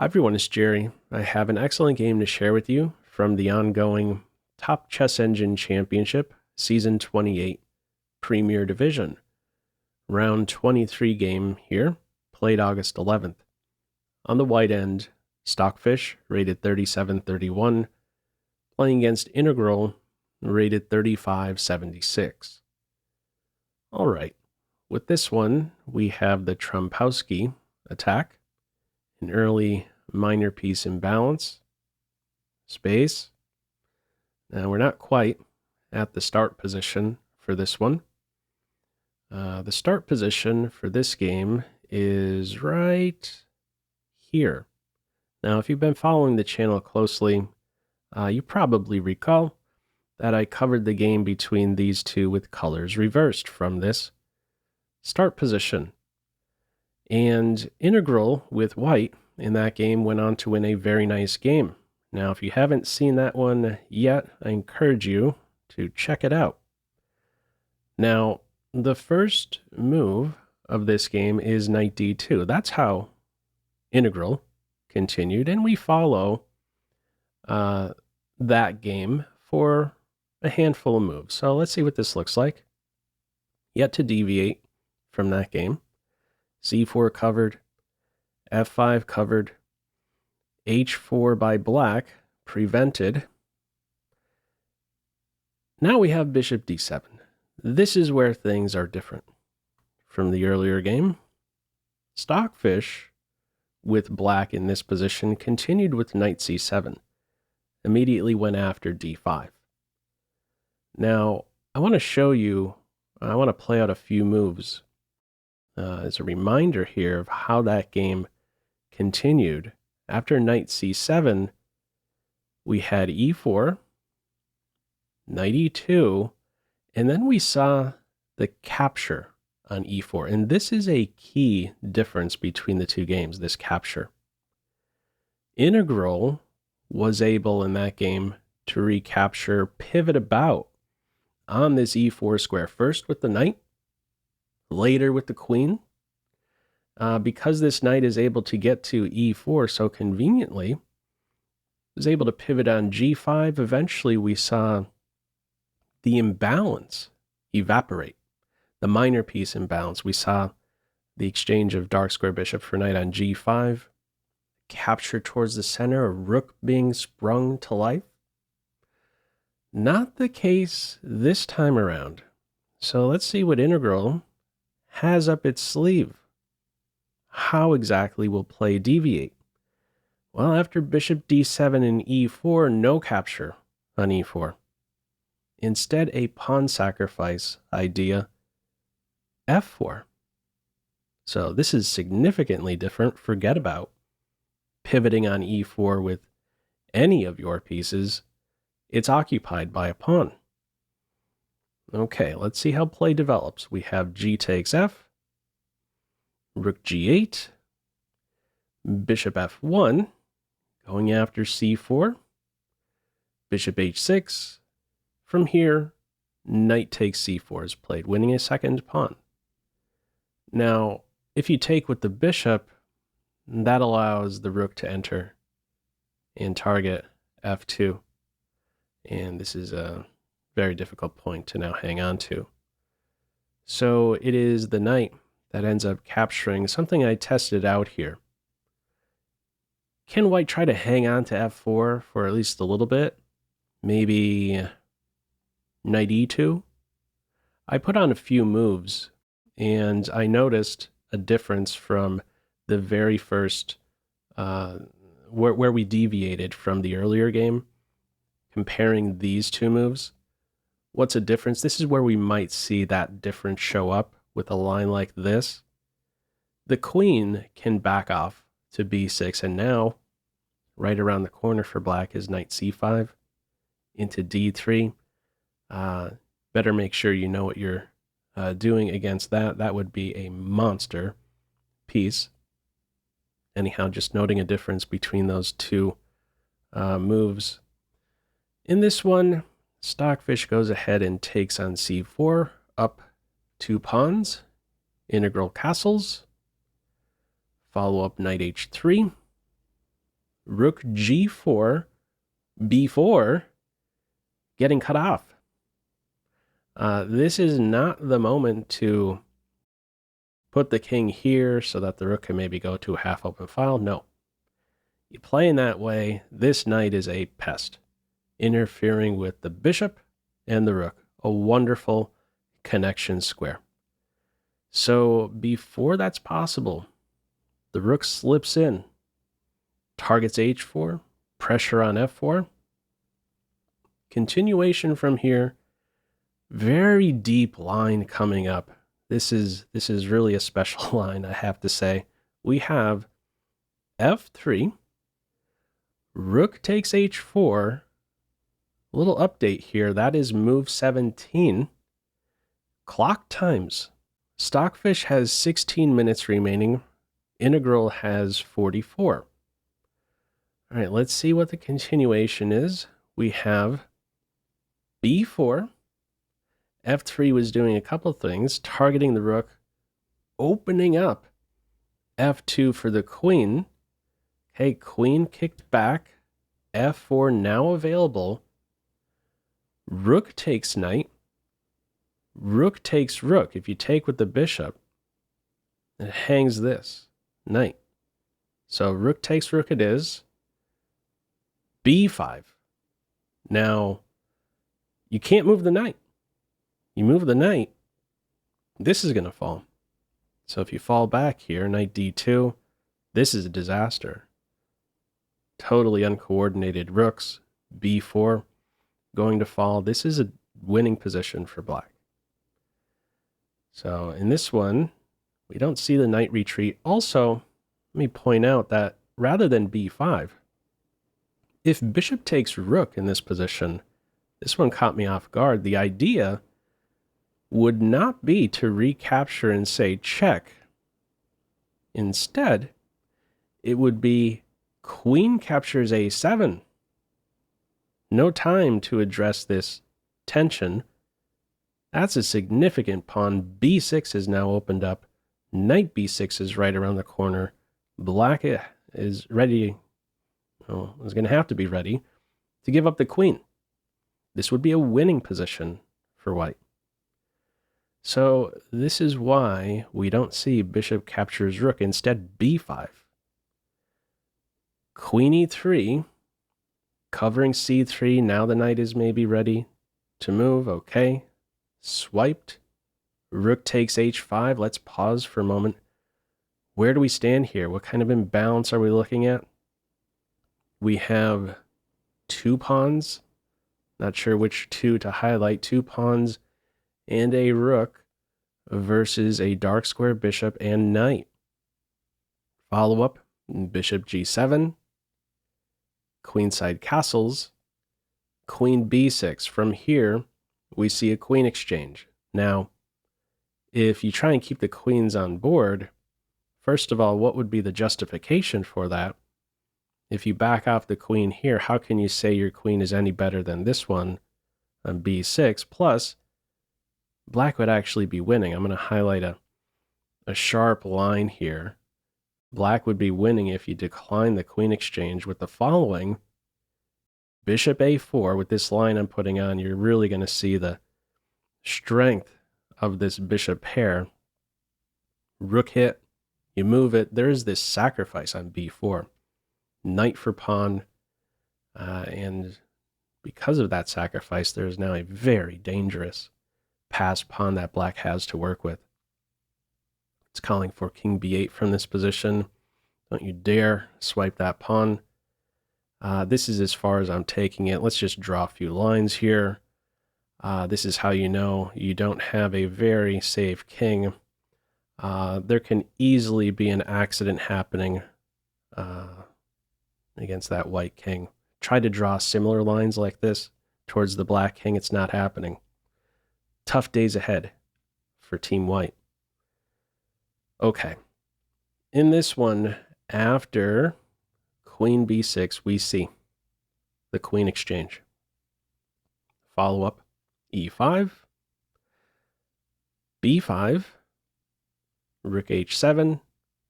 Hi everyone, it's Jerry. I have an excellent game to share with you from the ongoing Top Chess Engine Championship Season 28 Premier Division. Round 23 game here, played August 11th. On the white end, Stockfish, rated 37-31, playing against Integral, rated 35-76. Alright, with this one, we have the Trompowsky Attack, an early minor piece imbalance, space. Now we're not quite at the start position for this one. The start position for this game is right here. Now, if you've been following the channel closely, you probably recall that I covered the game between these two with colors reversed from this start position. And Integral with white in that game went on to win a very nice game. Now, if you haven't seen that one yet, I encourage you to check it out. Now, the first move of this game is knight d2. That's how Integral continued, and we follow that game for a handful of moves. So let's see what this looks like. Yet to deviate from that game. c4 covered, f5 covered, h4 by black prevented. Now we have bishop d7. This is where things are different from the earlier game. Stockfish, with black in this position, continued with knight c7, immediately went after d5. Now, I want to play out a few moves as a reminder here of how that game continued. After knight c7, we had e4, knight e2, and then we saw the capture on e4. And this is a key difference between the two games, this capture. Integral was able in that game to recapture, pivot about on this e4 square, first with the knight, later with the queen. Because this knight is able to get to e4 so conveniently, was able to pivot on g5. Eventually, we saw the imbalance evaporate, the minor piece imbalance. We saw the exchange of dark square bishop for knight on g5, capture towards the center, a rook being sprung to life. Not the case this time around. So let's see what Integral has up its sleeve. How exactly will play deviate? Well, after bishop d7 and e4, no capture on e4. Instead, a pawn sacrifice idea, f4. So this is significantly different. Forget about pivoting on e4 with any of your pieces. It's occupied by a pawn. Okay, let's see how play develops. We have g takes f, rook g8, bishop f1, going after c4, bishop h6. From here, knight takes c4 is played, winning a second pawn. Now, if you take with the bishop, that allows the rook to enter and target f2. And this is a very difficult point to now hang on to. So it is the knight that ends up capturing something I tested out here. Can white try to hang on to f4 for at least a little bit? Maybe knight e2? I put on a few moves, and I noticed a difference from the very first, where we deviated from the earlier game, comparing these two moves. What's a difference? This is where we might see that difference show up with a line like this. The queen can back off to b6, and now, right around the corner for black is knight c5 into d3. Better make sure you know what you're doing against that. That would be a monster piece. Anyhow, just noting a difference between those two moves. In this one, Stockfish goes ahead and takes on c4, up 2 pawns, Integral castles, follow up knight h3, Rook G4, B4 getting cut off. This is not the moment to put the king here so that the rook can maybe go to a half open file. No. You play in that way, this knight is a pest, interfering with the bishop and the rook. A wonderful connection square. So before that's possible, the rook slips in, targets h4, pressure on f4. Continuation from here, very deep line coming up. This is really a special line, I have to say. We have f3, rook takes h4. A little update here, that is move 17. Clock times. Stockfish has 16 minutes remaining. Integral has 44. All right, let's see what the continuation is. We have b4. f3 was doing a couple things, targeting the rook, opening up f2 for the queen. Okay, queen kicked back. f4 now available. Rook takes knight. Rook takes rook. If you take with the bishop, it hangs this knight. So rook takes rook it is. b5. Now, you can't move the knight. You move the knight, this is going to fall. So if you fall back here, knight d2, this is a disaster. Totally uncoordinated rooks. b4 going to fall. This is a winning position for black. So in this one, we don't see the knight retreat. Also, let me point out that rather than b5, if bishop takes rook in this position, this one caught me off guard. The idea would not be to recapture and say check. Instead, it would be queen captures a7. No time to address this tension. That's a significant pawn. b6 is now opened up. Knight b6 is right around the corner. Black is ready, well, is going to have to be ready to give up the queen. This would be a winning position for white. So this is why we don't see bishop captures rook. Instead, b5. Queen e3, covering c3. Now the knight is maybe ready to move. Okay. Swiped. Rook takes h5. Let's pause for a moment. Where do we stand here? What kind of imbalance are we looking at? We have two pawns. Not sure which two to highlight. Two pawns and a rook versus a dark square bishop and knight. Follow up, bishop g7, queenside castles, queen b6. From here, we see a queen exchange. Now, if you try and keep the queens on board, first of all, what would be the justification for that? If you back off the queen here, how can you say your queen is any better than this one on b6? Plus, black would actually be winning. I'm going to highlight a sharp line here. Black would be winning if you decline the queen exchange with the following. Bishop a4, with this line I'm putting on, you're really going to see the strength of this bishop pair. Rook hit, you move it. There's this sacrifice on b4. Knight for pawn. And because of that sacrifice, there is now a very dangerous passed pawn that black has to work with. It's calling for king b8 from this position. Don't you dare swipe that pawn. This is as far as I'm taking it. Let's just draw a few lines here. This is how you know you don't have a very safe king. There can easily be an accident happening against that white king. Try to draw similar lines like this towards the black king. It's not happening. Tough days ahead for Team White. Okay. In this one, after queen b6, we see the queen exchange. Follow up, e5, b5, rook h7,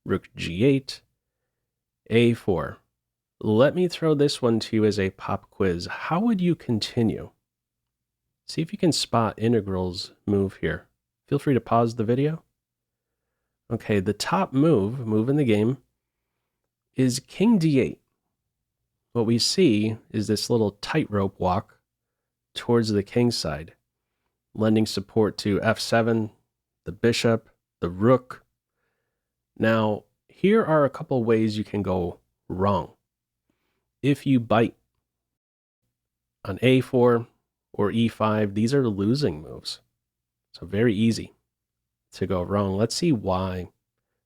rook g8, a4. Let me throw this one to you as a pop quiz. How would you continue? See if you can spot integral's move here. Feel free to pause the video. Okay, the top move in the game, is King D8. What we see is this little tightrope walk towards the king side, lending support to F7, the bishop, the rook. Now, here are a couple ways you can go wrong. If you bite on A4 or E5, these are losing moves. So very easy to go wrong. Let's see why.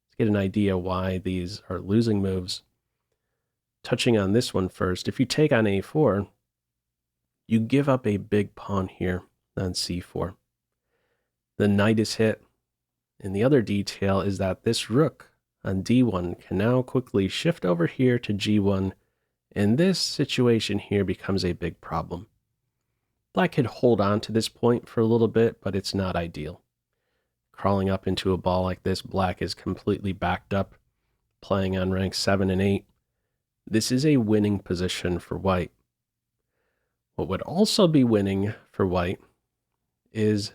Let's get an idea why these are losing moves. Touching on this one first, if you take on A4, you give up a big pawn here on C4. The knight is hit, and the other detail is that this rook on D1 can now quickly shift over here to G1, and this situation here becomes a big problem. Black could hold on to this point for a little bit, but it's not ideal. Crawling up into a ball like this, black is completely backed up, playing on rank 7 and 8. This is a winning position for white. What would also be winning for white is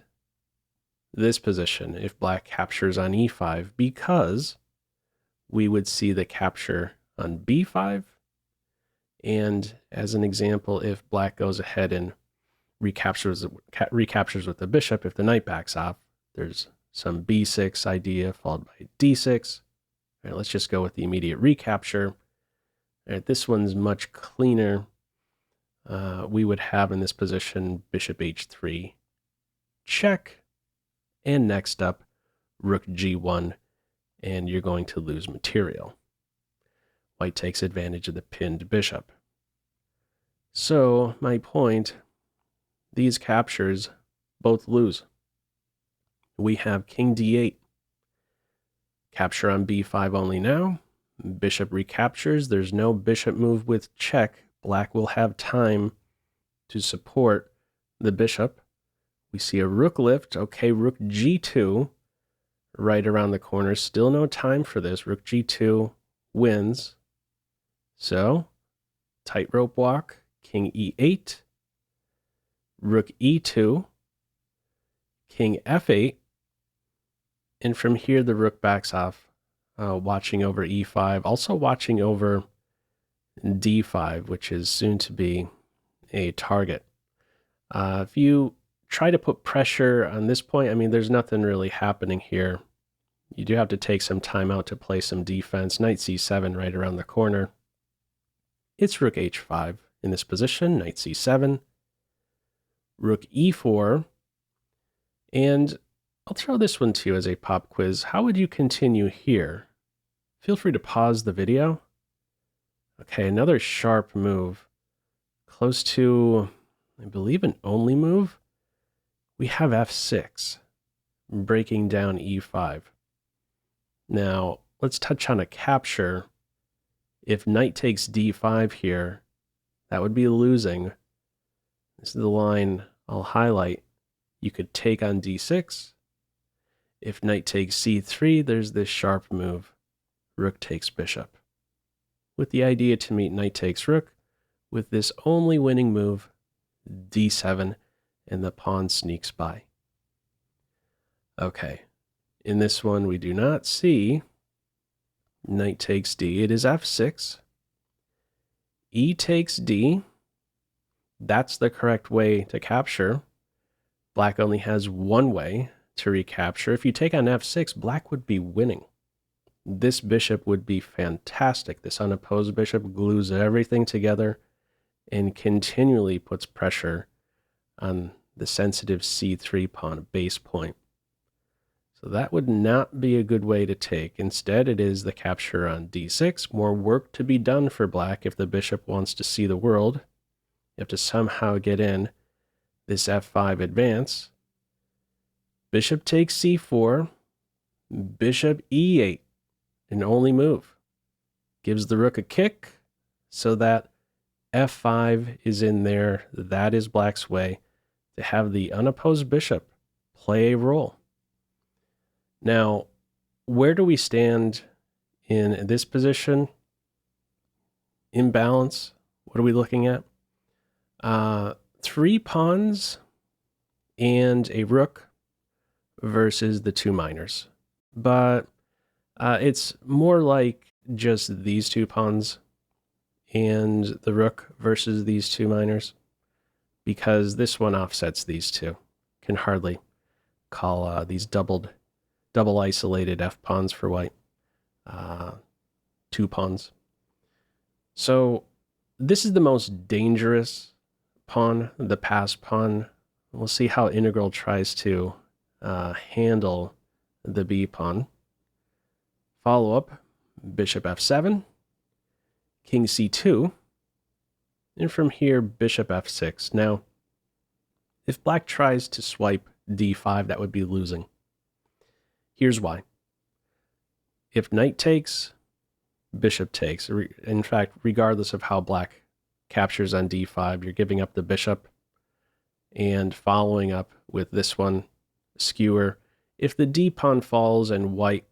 this position if black captures on E5, because we would see the capture on B5. And as an example, if black goes ahead and recaptures with the bishop, if the knight backs off, there's some B6 idea followed by D6. All right, let's just go with the immediate recapture. All right, this one's much cleaner. We would have in this position bishop H3, check, and next up, rook G1, and you're going to lose material. White takes advantage of the pinned bishop. So, my point, these captures both lose. We have King D8. Capture on B5 only now. Bishop recaptures. There's no bishop move with check. Black will have time to support the bishop. We see a rook lift. Okay, rook G2 right around the corner. Still no time for this. Rook G2 wins. So, tightrope walk, King E8, Rook E2, King F8, and from here the rook backs off, watching over E5, also watching over D5, which is soon to be a target. If you try to put pressure on this point, I mean, there's nothing really happening here. You do have to take some time out to play some defense. Knight C7 right around the corner. It's rook H5 in this position, knight C7, rook E4, and I'll throw this one to you as a pop quiz. How would you continue here? Feel free to pause the video. Okay, another sharp move. Close to, I believe, an only move. We have F6, breaking down E5. Now, let's touch on a capture. If knight takes D5 here, that would be losing. This is the line I'll highlight. You could take on D6. If knight takes C3, there's this sharp move. Rook takes bishop. With the idea to meet knight takes rook, with this only winning move, D7, and the pawn sneaks by. Okay, in this one we do not see knight takes D. It is F6. E takes D. That's the correct way to capture. Black only has one way to recapture. If you take on F6, black would be winning. This bishop would be fantastic. This unopposed bishop glues everything together and continually puts pressure on the sensitive C3 pawn, base point. So that would not be a good way to take. Instead, it is the capture on D6. More work to be done for black if the bishop wants to see the world. You have to somehow get in this F5 advance. Bishop takes C4. Bishop E8, an only move. Gives the rook a kick so that F5 is in there. That is black's way to have the unopposed bishop play a role. Now, where do we stand in this position? imbalance, what are we looking at? 3 pawns and a rook versus the 2 minors. But it's more like just these 2 pawns and the rook versus these 2 minors, because this one offsets these 2. Can hardly call these double isolated f pawns for white. 2 pawns. So this is the most dangerous pawn, the pass pawn. We'll see how integral tries to handle the b pawn. Follow up, bishop f7, king c2, and from here bishop f6. Now, if black tries to swipe d5, that would be losing. Here's why. If knight takes, bishop takes. In fact, regardless of how black captures on d5, you're giving up the bishop and following up with this one, skewer. If the d pawn falls and white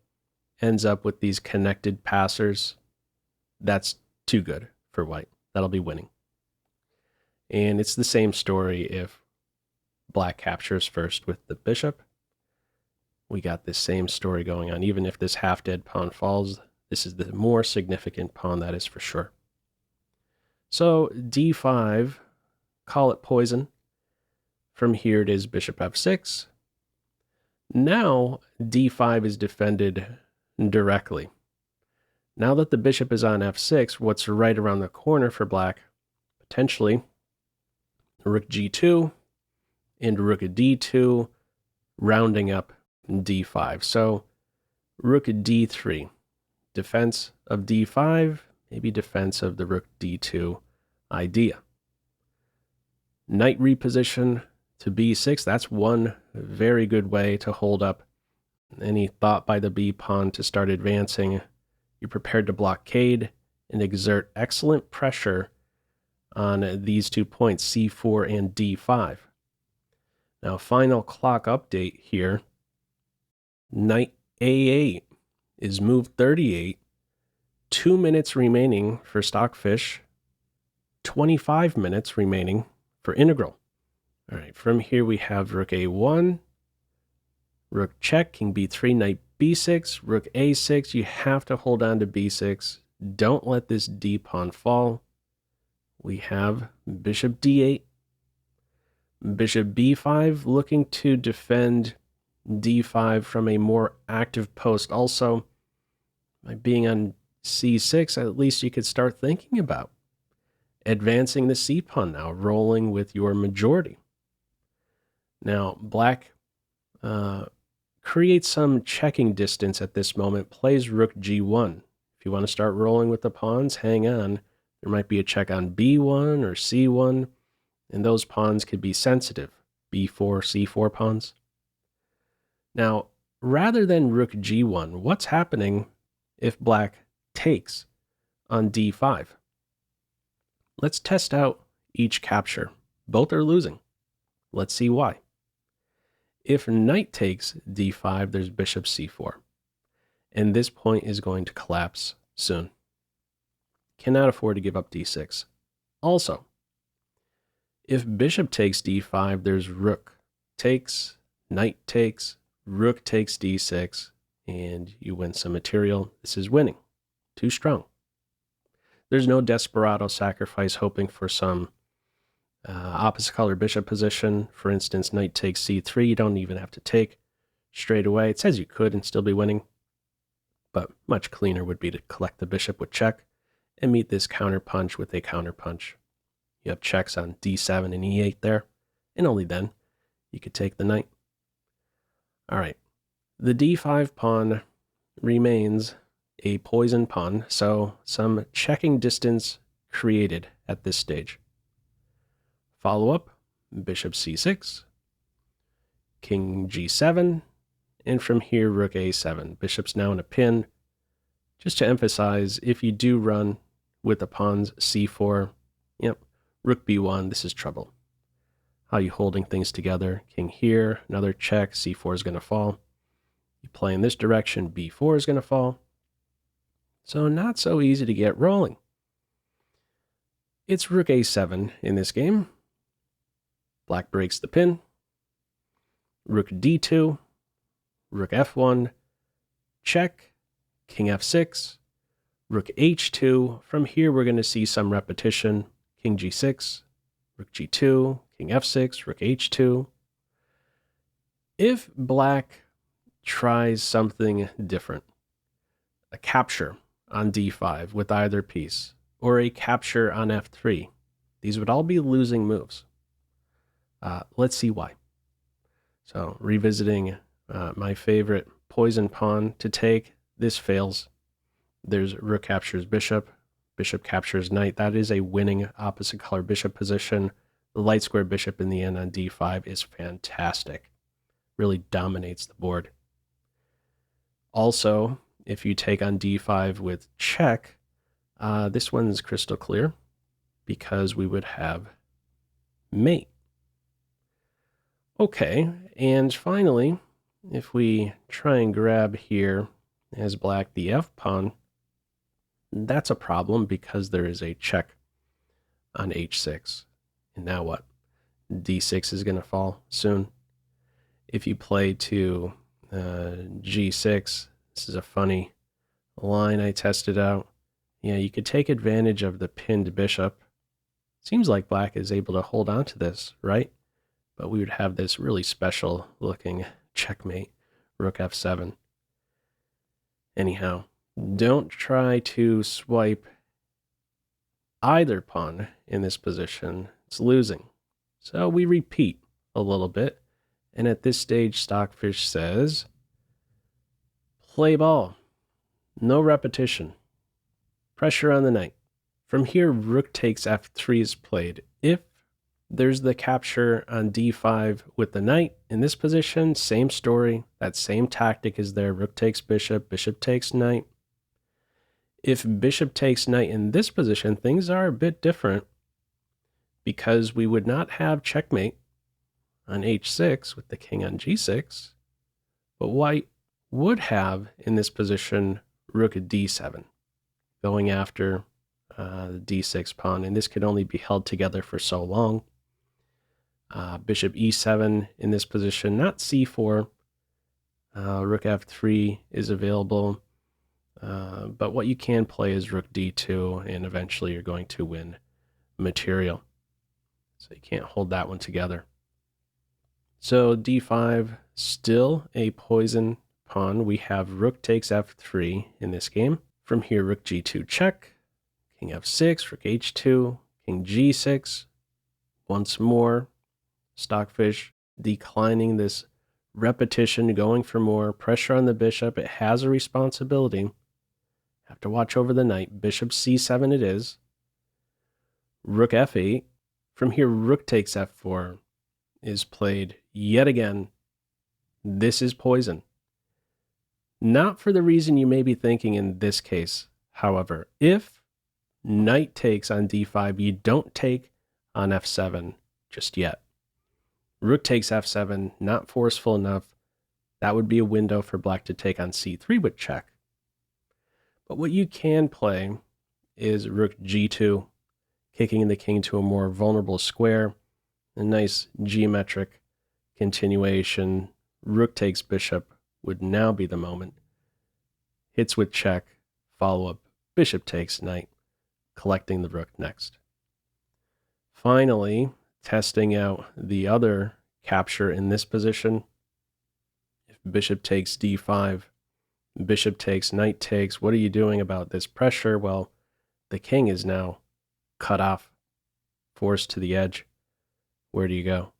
ends up with these connected passers, that's too good for white. That'll be winning. And it's the same story if black captures first with the bishop. We got this same story going on. Even if this half-dead pawn falls, this is the more significant pawn, that is for sure. So d5, call it poison. From here it is bishop f6. Now d5 is defended directly. Now that the bishop is on f6, what's right around the corner for black? Potentially rook g2 and rook d2, rounding up d5. So rook d3, defense of d5, maybe defense of the rook d2 idea. Knight reposition to b6, that's one very good way to hold up any thought by the b pawn to start advancing. You're prepared to blockade and exert excellent pressure on these 2 points, c4 and d5. Now, final clock update here. Knight a8 is moved 38. 2 minutes remaining for Stockfish. 25 minutes remaining for Integral. All right, from here we have rook a1, rook check, king b3, knight b6, rook a6. You have to hold on to b6. Don't let this d pawn fall. We have bishop d8, bishop b5, looking to defend d5 from a more active post. Also, by being on c6, at least you could start thinking about advancing the c pawn now, rolling with your majority. Now, black creates some checking distance at this moment, plays rook g1. If you want to start rolling with the pawns, hang on. There might be a check on b1 or c1, and those pawns could be sensitive, b4, c4 pawns. Now, rather than rook g1, what's happening if black takes on d5? Let's test out each capture. Both are losing. Let's see why. If knight takes d5, there's bishop c4. And this point is going to collapse soon. Cannot afford to give up d6. Also, if bishop takes d5, there's rook takes, knight takes, rook takes d6, and you win some material. This is winning. Too strong. There's no desperado sacrifice hoping for some opposite color bishop position. For instance, knight takes c3. You don't even have to take straight away. It says you could and still be winning, but much cleaner would be to collect the bishop with check and meet this counter punch with a counter punch. You have checks on d7 and e8 there, and only then you could take the knight. All right, the d5 pawn remains a poison pawn, so some checking distance created at this stage. Follow up, bishop c6, king g7, and from here rook a7. Bishop's now in a pin. Just to emphasize, if you do run with the pawns c4, yep, rook b1, this is trouble. How are you holding things together? King here, another check, c4 is going to fall. You play in this direction, b4 is going to fall. So not so easy to get rolling. It's rook a7 in this game. Black breaks the pin. Rook d2, rook f1, check, king f6, rook h2. From here, we're going to see some repetition. King g6, rook g2, king f6, rook h2. If black tries something different, a capture on d5 with either piece, or a capture on f3, these would all be losing moves. Let's see why. So revisiting my favorite poison pawn to take, this fails. There's rook captures bishop, bishop captures knight. That is a winning opposite color bishop position. The light square bishop in the end on d5 is fantastic. Really dominates the board. Also, if you take on d5 with check, this one's crystal clear because we would have mate. Okay, and finally, if we try and grab here as black the f pawn, that's a problem because there is a check on h6. And now what? d6 is going to fall soon. If you play to g6, this is a funny line I tested out. Yeah, you could take advantage of the pinned bishop. Seems like black is able to hold on to this, right? But we would have this really special looking checkmate, rook f7. Anyhow, don't try to swipe either pawn in this position. It's losing. So we repeat a little bit. And at this stage, Stockfish says, play ball. No repetition. Pressure on the knight. From here, rook takes f3 is played. If there's the capture on d5 with the knight, in this position, same story. That same tactic is there. Rook takes bishop, bishop takes knight. If bishop takes knight in this position, things are a bit different because we would not have checkmate on h6 with the king on g6, but white would have in this position rook d7 going after the d6 pawn, and this could only be held together for so long. Bishop e7 in this position, not c4. Rook f3 is available, but what you can play is rook d2, and eventually you're going to win material. So you can't hold that one together. So d5, still a poison pawn. We have rook takes f3 in this game. From here, rook g2 check, king f6, rook h2, king g6. Once more, Stockfish declining this repetition, going for more. Pressure on the bishop. It has a responsibility. Have to watch over the knight. Bishop c7 it is. Rook f8. From here, rook takes f4 is played yet again. This is poison. Not for the reason you may be thinking in this case. However, if knight takes on d5, you don't take on f7 just yet. Rook takes f7, not forceful enough. That would be a window for black to take on c3 with check. But what you can play is rook g2, kicking the king to a more vulnerable square. A nice geometric continuation. Rook takes bishop would now be the moment. Hits with check, follow up, bishop takes knight, collecting the rook next. Finally, testing out the other capture in this position. If bishop takes d5, bishop takes, knight takes, what are you doing about this pressure? Well, the king is now cut off, forced to the edge. Where do you go?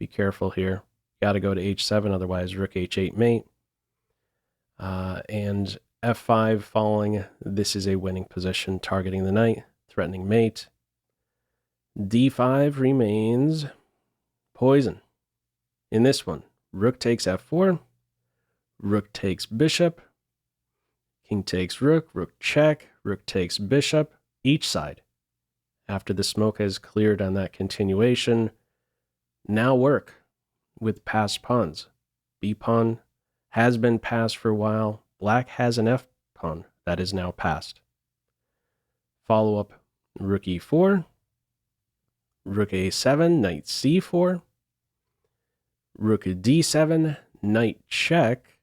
Be careful here. Got to go to h7, otherwise rook h8 mate. And f5 falling. This is a winning position, targeting the knight, threatening mate. d5 remains poison. In this one, rook takes f4, rook takes bishop, king takes rook, rook check, rook takes bishop, each side. After the smoke has cleared on that continuation, now work with passed pawns. B pawn has been passed for a while. Black has an F pawn that is now passed. Follow up rook e4, Rook a7, knight c4, rook d7, knight check,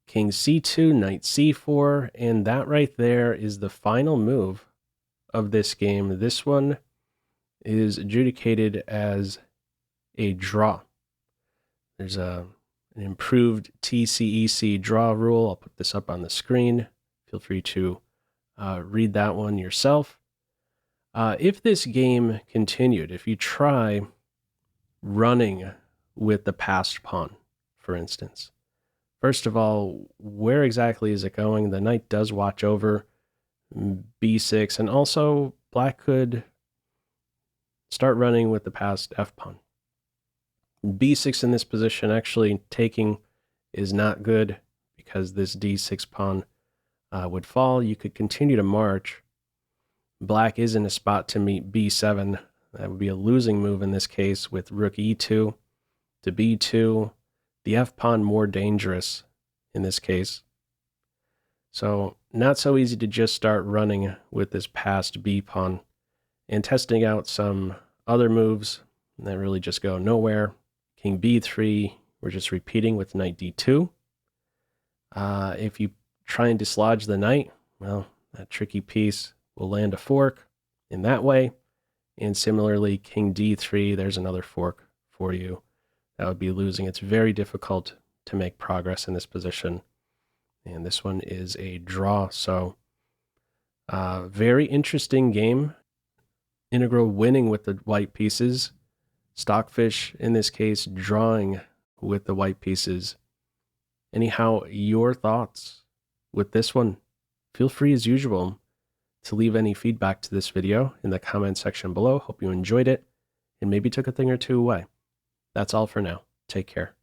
king c2, knight c4, and that right there is the final move of this game. This one is adjudicated as a draw. There's an improved TCEC draw rule. I'll put this up on the screen. Feel free to read that one yourself. If this game continued, if you try running with the passed pawn, for instance, first of all, where exactly is it going? The knight does watch over b6, and also black could start running with the passed f pawn. b6 in this position, actually taking is not good because this d6 pawn would fall. You could continue to march. Black is in a spot to meet b7. That would be a losing move in this case with rook e2 to b2. The f pawn more dangerous in this case. So not so easy to just start running with this passed b pawn and testing out some other moves that really just go nowhere. King b3, we're just repeating with knight d2. If you try and dislodge the knight, well, that tricky piece will land a fork in that way. And similarly, king d3, there's another fork for you. That would be losing. It's very difficult to make progress in this position. And this one is a draw. So very interesting game. Integral winning with the white pieces. Stockfish, in this case, drawing with the white pieces. Anyhow, your thoughts with this one? Feel free, as usual, to leave any feedback to this video in the comment section below. Hope you enjoyed it and maybe took a thing or two away. That's all for now. Take care.